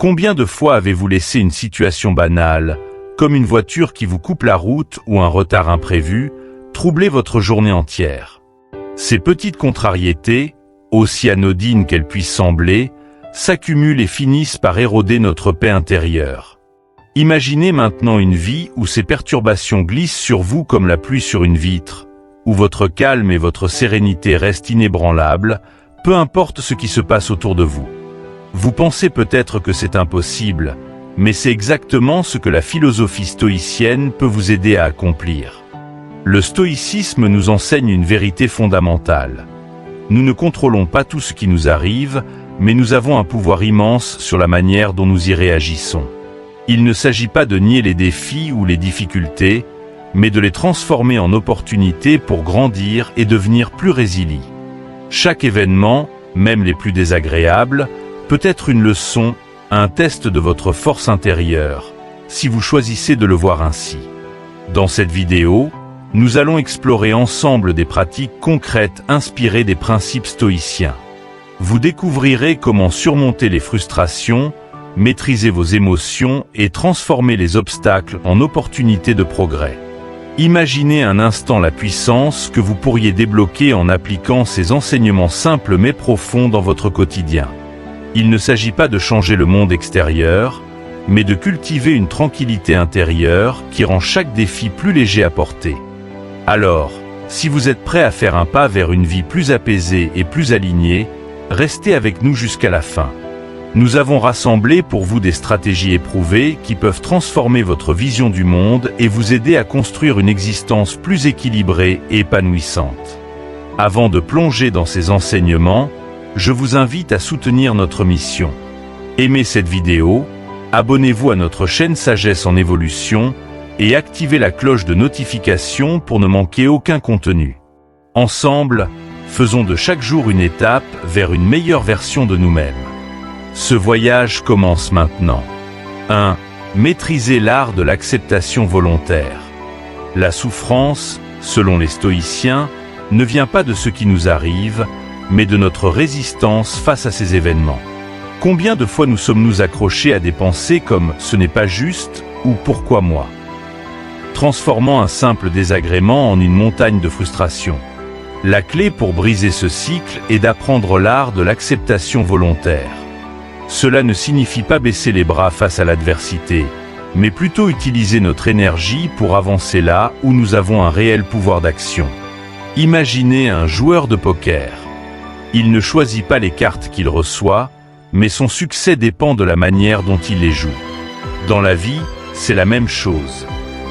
Combien de fois avez-vous laissé une situation banale, comme une voiture qui vous coupe la route ou un retard imprévu, troubler votre journée entière? Ces petites contrariétés, aussi anodines qu'elles puissent sembler, s'accumulent et finissent par éroder notre paix intérieure. Imaginez maintenant une vie où ces perturbations glissent sur vous comme la pluie sur une vitre, où votre calme et votre sérénité restent inébranlables, peu importe ce qui se passe autour de vous. Vous pensez peut-être que c'est impossible, mais c'est exactement ce que la philosophie stoïcienne peut vous aider à accomplir. Le stoïcisme nous enseigne une vérité fondamentale. Nous ne contrôlons pas tout ce qui nous arrive, mais nous avons un pouvoir immense sur la manière dont nous y réagissons. Il ne s'agit pas de nier les défis ou les difficultés, mais de les transformer en opportunités pour grandir et devenir plus résilients. Chaque événement, même les plus désagréables, peut être une leçon, un test de votre force intérieure, si vous choisissez de le voir ainsi. Dans cette vidéo, nous allons explorer ensemble des pratiques concrètes inspirées des principes stoïciens. Vous découvrirez comment surmonter les frustrations, maîtriser vos émotions et transformer les obstacles en opportunités de progrès. Imaginez un instant la puissance que vous pourriez débloquer en appliquant ces enseignements simples mais profonds dans votre quotidien. Il ne s'agit pas de changer le monde extérieur, mais de cultiver une tranquillité intérieure qui rend chaque défi plus léger à porter. Alors, si vous êtes prêt à faire un pas vers une vie plus apaisée et plus alignée, restez avec nous jusqu'à la fin. Nous avons rassemblé pour vous des stratégies éprouvées qui peuvent transformer votre vision du monde et vous aider à construire une existence plus équilibrée et épanouissante. Avant de plonger dans ces enseignements, je vous invite à soutenir notre mission. Aimez cette vidéo, abonnez-vous à notre chaîne Sagesse en Évolution et activez la cloche de notification pour ne manquer aucun contenu. Ensemble, faisons de chaque jour une étape vers une meilleure version de nous-mêmes. Ce voyage commence maintenant. 1. Maîtriser l'art de l'acceptation volontaire. La souffrance, selon les stoïciens, ne vient pas de ce qui nous arrive, mais de notre résistance face à ces événements. Combien de fois nous sommes-nous accrochés à des pensées comme « ce n'est pas juste » ou « pourquoi moi ?» transformant un simple désagrément en une montagne de frustration. La clé pour briser ce cycle est d'apprendre l'art de l'acceptation volontaire. Cela ne signifie pas baisser les bras face à l'adversité, mais plutôt utiliser notre énergie pour avancer là où nous avons un réel pouvoir d'action. Imaginez un joueur de poker. Il ne choisit pas les cartes qu'il reçoit, mais son succès dépend de la manière dont il les joue. Dans la vie, c'est la même chose.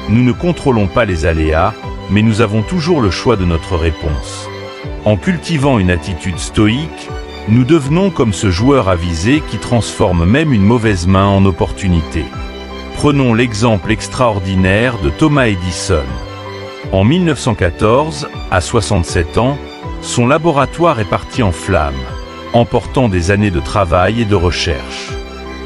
Nous ne contrôlons pas les aléas, mais nous avons toujours le choix de notre réponse. En cultivant une attitude stoïque, nous devenons comme ce joueur avisé qui transforme même une mauvaise main en opportunité. Prenons l'exemple extraordinaire de Thomas Edison. En 1914, à 67 ans, son laboratoire est parti en flammes, emportant des années de travail et de recherche.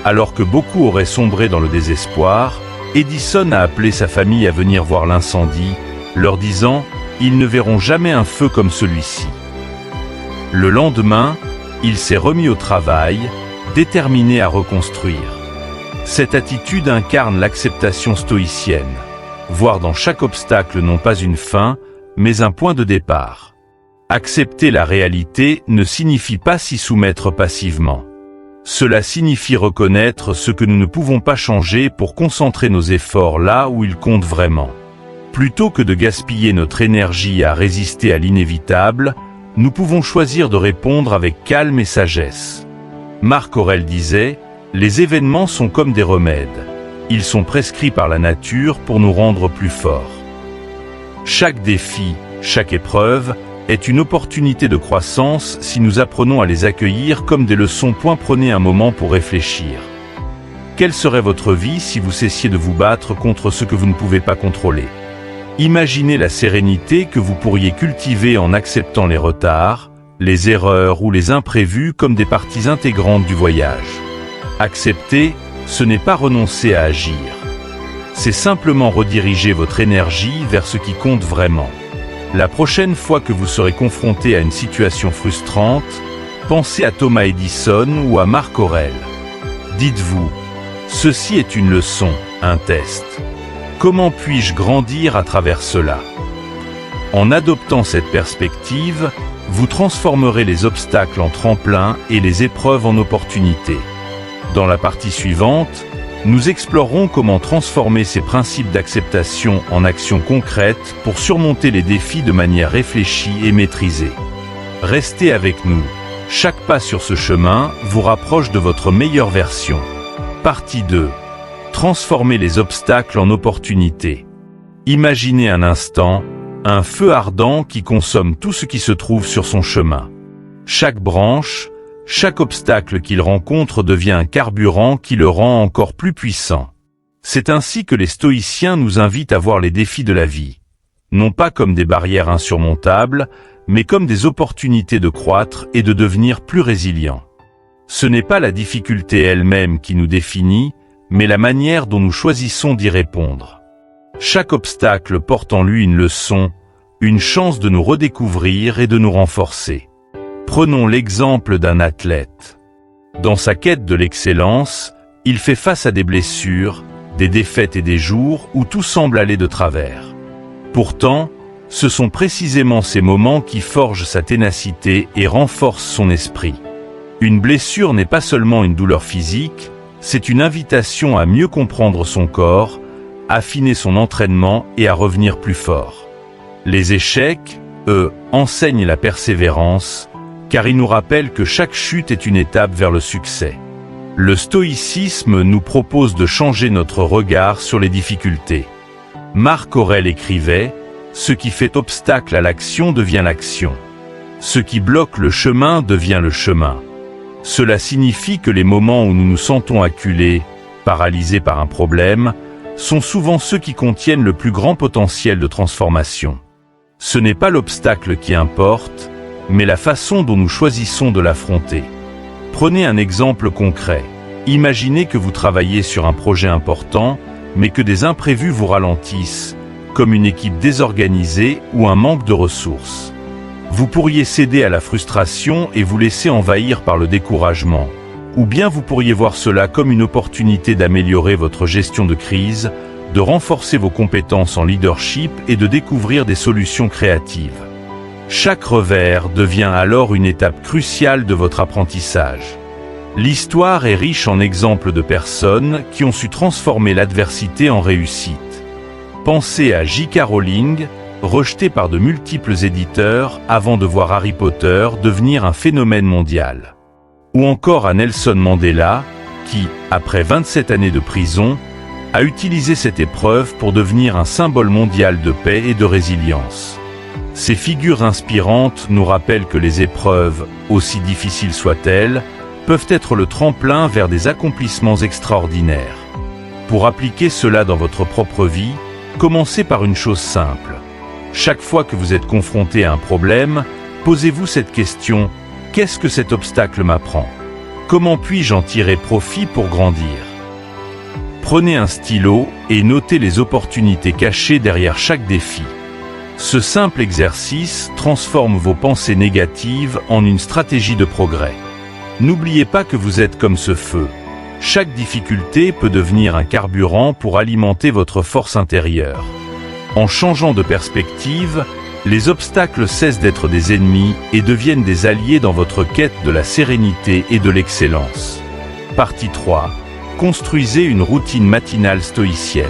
Alors que beaucoup auraient sombré dans le désespoir, Edison a appelé sa famille à venir voir l'incendie, leur disant « Ils ne verront jamais un feu comme celui-ci ». Le lendemain, il s'est remis au travail, déterminé à reconstruire. Cette attitude incarne l'acceptation stoïcienne, voir dans chaque obstacle non pas une fin, mais un point de départ. Accepter la réalité ne signifie pas s'y soumettre passivement. Cela signifie reconnaître ce que nous ne pouvons pas changer pour concentrer nos efforts là où ils comptent vraiment. Plutôt que de gaspiller notre énergie à résister à l'inévitable, nous pouvons choisir de répondre avec calme et sagesse. Marc Aurèle disait « Les événements sont comme des remèdes. Ils sont prescrits par la nature pour nous rendre plus forts. » Chaque défi, chaque épreuve, est une opportunité de croissance si nous apprenons à les accueillir comme des leçons. Prenez un moment pour réfléchir. Quelle serait votre vie si vous cessiez de vous battre contre ce que vous ne pouvez pas contrôler? Imaginez la sérénité que vous pourriez cultiver en acceptant les retards, les erreurs ou les imprévus comme des parties intégrantes du voyage. Accepter, ce n'est pas renoncer à agir. C'est simplement rediriger votre énergie vers ce qui compte vraiment. La prochaine fois que vous serez confronté à une situation frustrante, pensez à Thomas Edison ou à Marc Aurèle. Dites-vous, ceci est une leçon, un test. Comment puis-je grandir à travers cela? En adoptant cette perspective, vous transformerez les obstacles en tremplins et les épreuves en opportunités. Dans la partie suivante, nous explorerons comment transformer ces principes d'acceptation en actions concrètes pour surmonter les défis de manière réfléchie et maîtrisée. Restez avec nous. Chaque pas sur ce chemin vous rapproche de votre meilleure version. Partie 2. Transformer les obstacles en opportunités. Imaginez un instant un feu ardent qui consomme tout ce qui se trouve sur son chemin. Chaque branche, chaque obstacle qu'il rencontre devient un carburant qui le rend encore plus puissant. C'est ainsi que les stoïciens nous invitent à voir les défis de la vie, non pas comme des barrières insurmontables, mais comme des opportunités de croître et de devenir plus résilients. Ce n'est pas la difficulté elle-même qui nous définit, mais la manière dont nous choisissons d'y répondre. Chaque obstacle porte en lui une leçon, une chance de nous redécouvrir et de nous renforcer. Prenons l'exemple d'un athlète. Dans sa quête de l'excellence, il fait face à des blessures, des défaites et des jours où tout semble aller de travers. Pourtant, ce sont précisément ces moments qui forgent sa ténacité et renforcent son esprit. Une blessure n'est pas seulement une douleur physique, c'est une invitation à mieux comprendre son corps, affiner son entraînement et à revenir plus fort. Les échecs, eux, enseignent la persévérance, car ils nous rappellent que chaque chute est une étape vers le succès. Le stoïcisme nous propose de changer notre regard sur les difficultés. Marc Aurèle écrivait « Ce qui fait obstacle à l'action devient l'action. Ce qui bloque le chemin devient le chemin. » Cela signifie que les moments où nous nous sentons acculés, paralysés par un problème, sont souvent ceux qui contiennent le plus grand potentiel de transformation. Ce n'est pas l'obstacle qui importe, mais la façon dont nous choisissons de l'affronter. Prenez un exemple concret. Imaginez que vous travaillez sur un projet important, mais que des imprévus vous ralentissent, comme une équipe désorganisée ou un manque de ressources. Vous pourriez céder à la frustration et vous laisser envahir par le découragement. Ou bien vous pourriez voir cela comme une opportunité d'améliorer votre gestion de crise, de renforcer vos compétences en leadership et de découvrir des solutions créatives. Chaque revers devient alors une étape cruciale de votre apprentissage. L'histoire est riche en exemples de personnes qui ont su transformer l'adversité en réussite. Pensez à J.K. Rowling, rejetée par de multiples éditeurs avant de voir Harry Potter devenir un phénomène mondial. Ou encore à Nelson Mandela, qui, après 27 années de prison, a utilisé cette épreuve pour devenir un symbole mondial de paix et de résilience. Ces figures inspirantes nous rappellent que les épreuves, aussi difficiles soient-elles, peuvent être le tremplin vers des accomplissements extraordinaires. Pour appliquer cela dans votre propre vie, commencez par une chose simple. Chaque fois que vous êtes confronté à un problème, posez-vous cette question: qu'est-ce que cet obstacle m'apprend? Comment puis-je en tirer profit pour grandir? Prenez un stylo et notez les opportunités cachées derrière chaque défi. Ce simple exercice transforme vos pensées négatives en une stratégie de progrès. N'oubliez pas que vous êtes comme ce feu. Chaque difficulté peut devenir un carburant pour alimenter votre force intérieure. En changeant de perspective, les obstacles cessent d'être des ennemis et deviennent des alliés dans votre quête de la sérénité et de l'excellence. Partie 3. Construisez une routine matinale stoïcienne.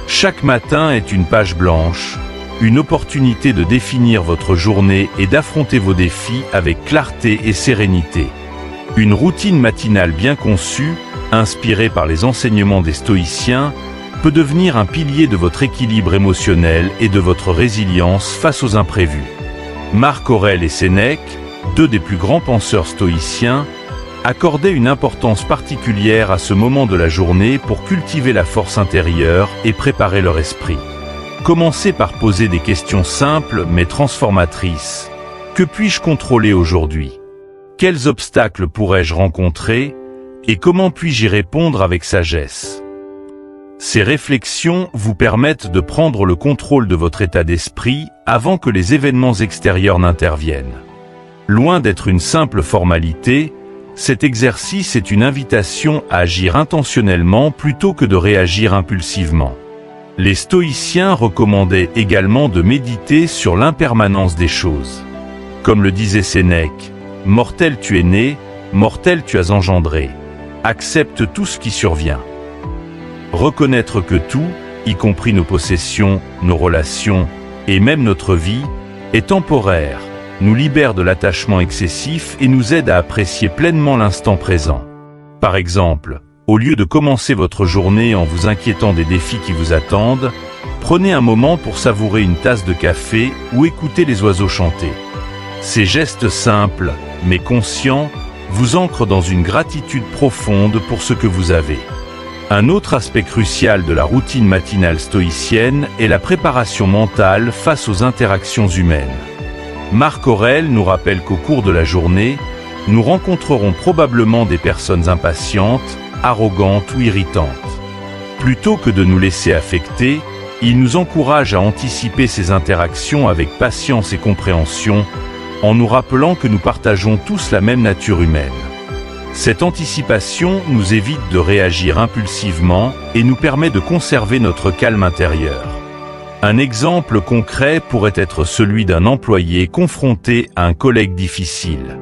Chaque matin est une page blanche, une opportunité de définir votre journée et d'affronter vos défis avec clarté et sérénité. Une routine matinale bien conçue, inspirée par les enseignements des stoïciens, peut devenir un pilier de votre équilibre émotionnel et de votre résilience face aux imprévus. Marc Aurèle et Sénèque, deux des plus grands penseurs stoïciens, accordaient une importance particulière à ce moment de la journée pour cultiver la force intérieure et préparer leur esprit. Commencez par poser des questions simples mais transformatrices. Que puis-je contrôler aujourd'hui? Quels obstacles pourrais-je rencontrer? Et comment puis-je y répondre avec sagesse? Ces réflexions vous permettent de prendre le contrôle de votre état d'esprit avant que les événements extérieurs n'interviennent. Loin d'être une simple formalité, Cet exercice est une invitation à agir intentionnellement plutôt que de réagir impulsivement. Les stoïciens recommandaient également de méditer sur l'impermanence des choses. Comme le disait Sénèque, « Mortel tu es né, mortel tu as engendré. Accepte tout ce qui survient. » Reconnaître que tout, y compris nos possessions, nos relations et même notre vie, est temporaire, nous libère de l'attachement excessif et nous aide à apprécier pleinement l'instant présent. Par exemple, au lieu de commencer votre journée en vous inquiétant des défis qui vous attendent, prenez un moment pour savourer une tasse de café ou écouter les oiseaux chanter. Ces gestes simples, mais conscients, vous ancrent dans une gratitude profonde pour ce que vous avez. Un autre aspect crucial de la routine matinale stoïcienne est la préparation mentale face aux interactions humaines. Marc Aurèle nous rappelle qu'au cours de la journée, nous rencontrerons probablement des personnes impatientes, arrogantes ou irritantes. Plutôt que de nous laisser affecter, il nous encourage à anticiper ces interactions avec patience et compréhension, en nous rappelant que nous partageons tous la même nature humaine. Cette anticipation nous évite de réagir impulsivement et nous permet de conserver notre calme intérieur. Un exemple concret pourrait être celui d'un employé confronté à un collègue difficile.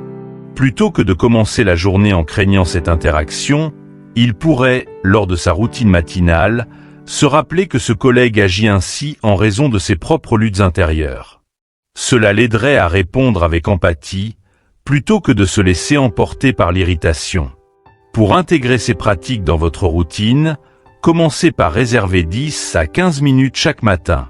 Plutôt que de commencer la journée en craignant cette interaction, il pourrait, lors de sa routine matinale, se rappeler que ce collègue agit ainsi en raison de ses propres luttes intérieures. Cela l'aiderait à répondre avec empathie, plutôt que de se laisser emporter par l'irritation. Pour intégrer ces pratiques dans votre routine, commencez par réserver 10 à 15 minutes chaque matin.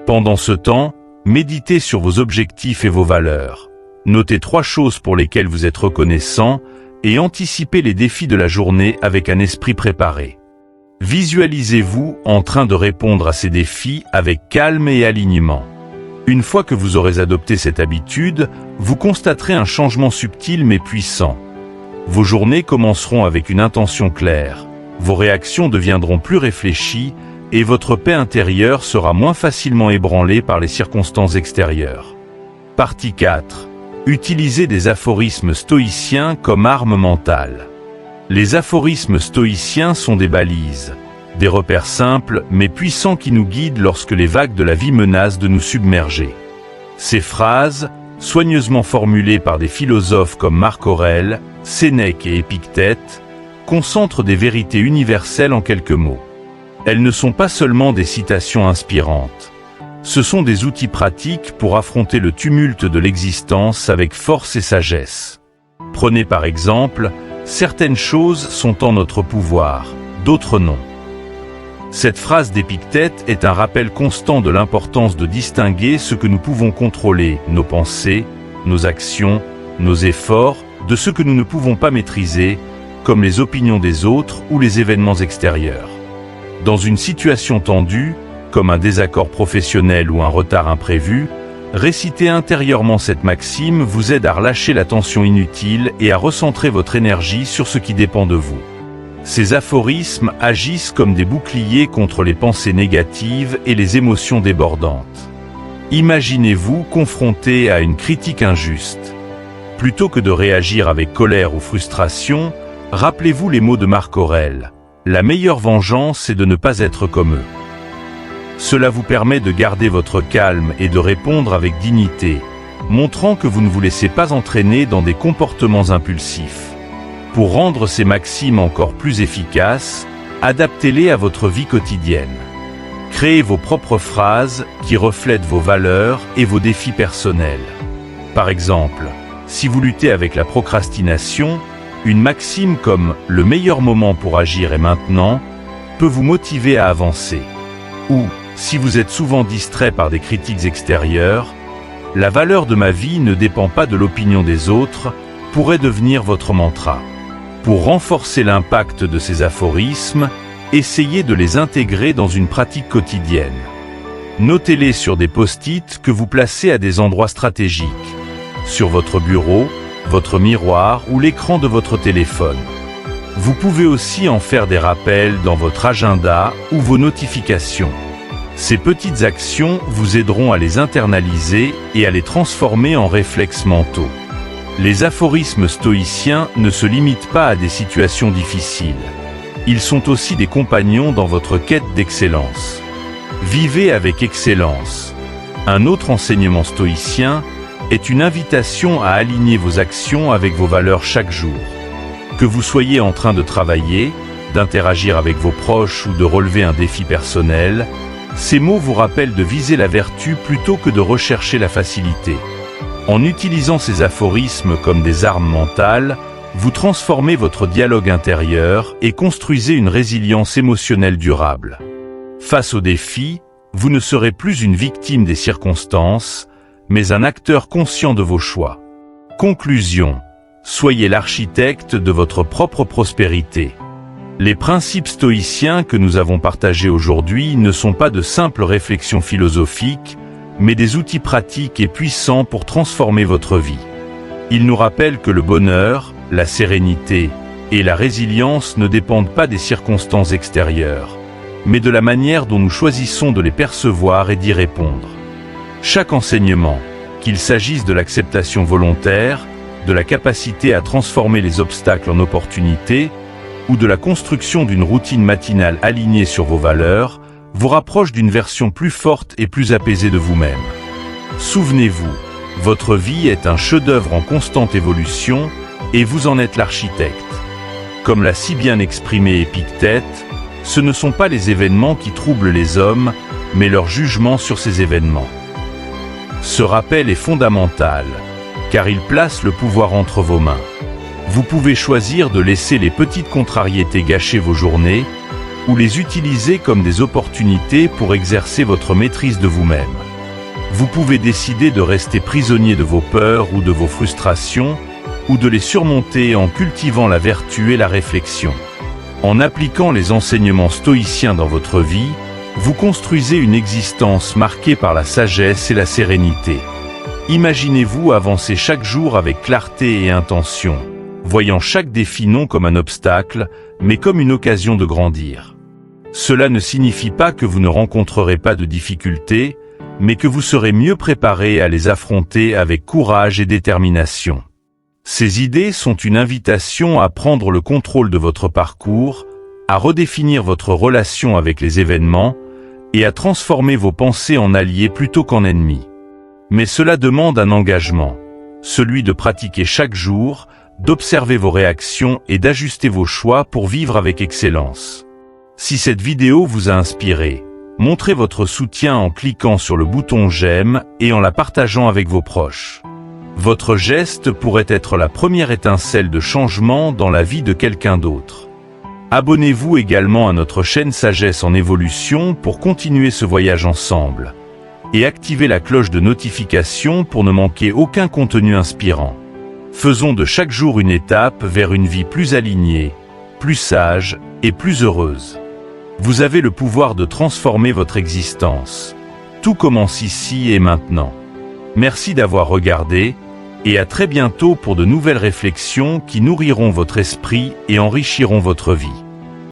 Pendant ce temps, méditez sur vos objectifs et vos valeurs. Notez 3 choses pour lesquelles vous êtes reconnaissant et anticipez les défis de la journée avec un esprit préparé. Visualisez-vous en train de répondre à ces défis avec calme et alignement. Une fois que vous aurez adopté cette habitude, vous constaterez un changement subtil mais puissant. Vos journées commenceront avec une intention claire, vos réactions deviendront plus réfléchies et votre paix intérieure sera moins facilement ébranlée par les circonstances extérieures. Partie 4. Utilisez des aphorismes stoïciens comme arme mentale. Les aphorismes stoïciens sont des balises, des repères simples mais puissants qui nous guident lorsque les vagues de la vie menacent de nous submerger. Ces phrases, soigneusement formulées par des philosophes comme Marc Aurèle, Sénèque et Épictète, concentrent des vérités universelles en quelques mots. Elles ne sont pas seulement des citations inspirantes. Ce sont des outils pratiques pour affronter le tumulte de l'existence avec force et sagesse. Prenez par exemple, certaines choses sont en notre pouvoir, d'autres non. Cette phrase d'Épictète est un rappel constant de l'importance de distinguer ce que nous pouvons contrôler, nos pensées, nos actions, nos efforts, de ce que nous ne pouvons pas maîtriser, comme les opinions des autres ou les événements extérieurs. Dans une situation tendue, comme un désaccord professionnel ou un retard imprévu, réciter intérieurement cette maxime vous aide à relâcher la tension inutile et à recentrer votre énergie sur ce qui dépend de vous. Ces aphorismes agissent comme des boucliers contre les pensées négatives et les émotions débordantes. Imaginez-vous confronté à une critique injuste. Plutôt que de réagir avec colère ou frustration, rappelez-vous les mots de Marc Aurèle. La meilleure vengeance est de ne pas être comme eux. Cela vous permet de garder votre calme et de répondre avec dignité, montrant que vous ne vous laissez pas entraîner dans des comportements impulsifs. Pour rendre ces maximes encore plus efficaces, adaptez-les à votre vie quotidienne. Créez vos propres phrases qui reflètent vos valeurs et vos défis personnels. Par exemple, si vous luttez avec la procrastination, une maxime comme « le meilleur moment pour agir est maintenant » peut vous motiver à avancer. Ou, si vous êtes souvent distrait par des critiques extérieures, « la valeur de ma vie ne dépend pas de l'opinion des autres » pourrait devenir votre mantra. Pour renforcer l'impact de ces aphorismes, essayez de les intégrer dans une pratique quotidienne. Notez-les sur des post-it que vous placez à des endroits stratégiques, sur votre bureau, votre miroir ou l'écran de votre téléphone. Vous pouvez aussi en faire des rappels dans votre agenda ou vos notifications. Ces petites actions vous aideront à les internaliser et à les transformer en réflexes mentaux. Les aphorismes stoïciens ne se limitent pas à des situations difficiles. Ils sont aussi des compagnons dans votre quête d'excellence. Vivez avec excellence. Un autre enseignement stoïcien est une invitation à aligner vos actions avec vos valeurs chaque jour. Que vous soyez en train de travailler, d'interagir avec vos proches ou de relever un défi personnel, ces mots vous rappellent de viser la vertu plutôt que de rechercher la facilité. En utilisant ces aphorismes comme des armes mentales, vous transformez votre dialogue intérieur et construisez une résilience émotionnelle durable. Face aux défis, vous ne serez plus une victime des circonstances, mais un acteur conscient de vos choix. Conclusion. Soyez l'architecte de votre propre prospérité. Les principes stoïciens que nous avons partagés aujourd'hui ne sont pas de simples réflexions philosophiques, mais des outils pratiques et puissants pour transformer votre vie. Ils nous rappellent que le bonheur, la sérénité et la résilience ne dépendent pas des circonstances extérieures, mais de la manière dont nous choisissons de les percevoir et d'y répondre. Chaque enseignement, qu'il s'agisse de l'acceptation volontaire, de la capacité à transformer les obstacles en opportunités, ou de la construction d'une routine matinale alignée sur vos valeurs, vous rapproche d'une version plus forte et plus apaisée de vous-même. Souvenez-vous, votre vie est un chef-d'œuvre en constante évolution, et vous en êtes l'architecte. Comme l'a si bien exprimé Épictète, ce ne sont pas les événements qui troublent les hommes, mais leur jugement sur ces événements. Ce rappel est fondamental, car il place le pouvoir entre vos mains. Vous pouvez choisir de laisser les petites contrariétés gâcher vos journées, ou les utiliser comme des opportunités pour exercer votre maîtrise de vous-même. Vous pouvez décider de rester prisonnier de vos peurs ou de vos frustrations, ou de les surmonter en cultivant la vertu et la réflexion. En appliquant les enseignements stoïciens dans votre vie, vous construisez une existence marquée par la sagesse et la sérénité. Imaginez-vous avancer chaque jour avec clarté et intention, voyant chaque défi non comme un obstacle, mais comme une occasion de grandir. Cela ne signifie pas que vous ne rencontrerez pas de difficultés, mais que vous serez mieux préparé à les affronter avec courage et détermination. Ces idées sont une invitation à prendre le contrôle de votre parcours, à redéfinir votre relation avec les événements, et à transformer vos pensées en alliés plutôt qu'en ennemis. Mais cela demande un engagement, celui de pratiquer chaque jour, d'observer vos réactions et d'ajuster vos choix pour vivre avec excellence. Si cette vidéo vous a inspiré, montrez votre soutien en cliquant sur le bouton j'aime et en la partageant avec vos proches. Votre geste pourrait être la première étincelle de changement dans la vie de quelqu'un d'autre. Abonnez-vous également à notre chaîne Sagesse en Évolution pour continuer ce voyage ensemble. Et activez la cloche de notification pour ne manquer aucun contenu inspirant. Faisons de chaque jour une étape vers une vie plus alignée, plus sage et plus heureuse. Vous avez le pouvoir de transformer votre existence. Tout commence ici et maintenant. Merci d'avoir regardé, et à très bientôt pour de nouvelles réflexions qui nourriront votre esprit et enrichiront votre vie.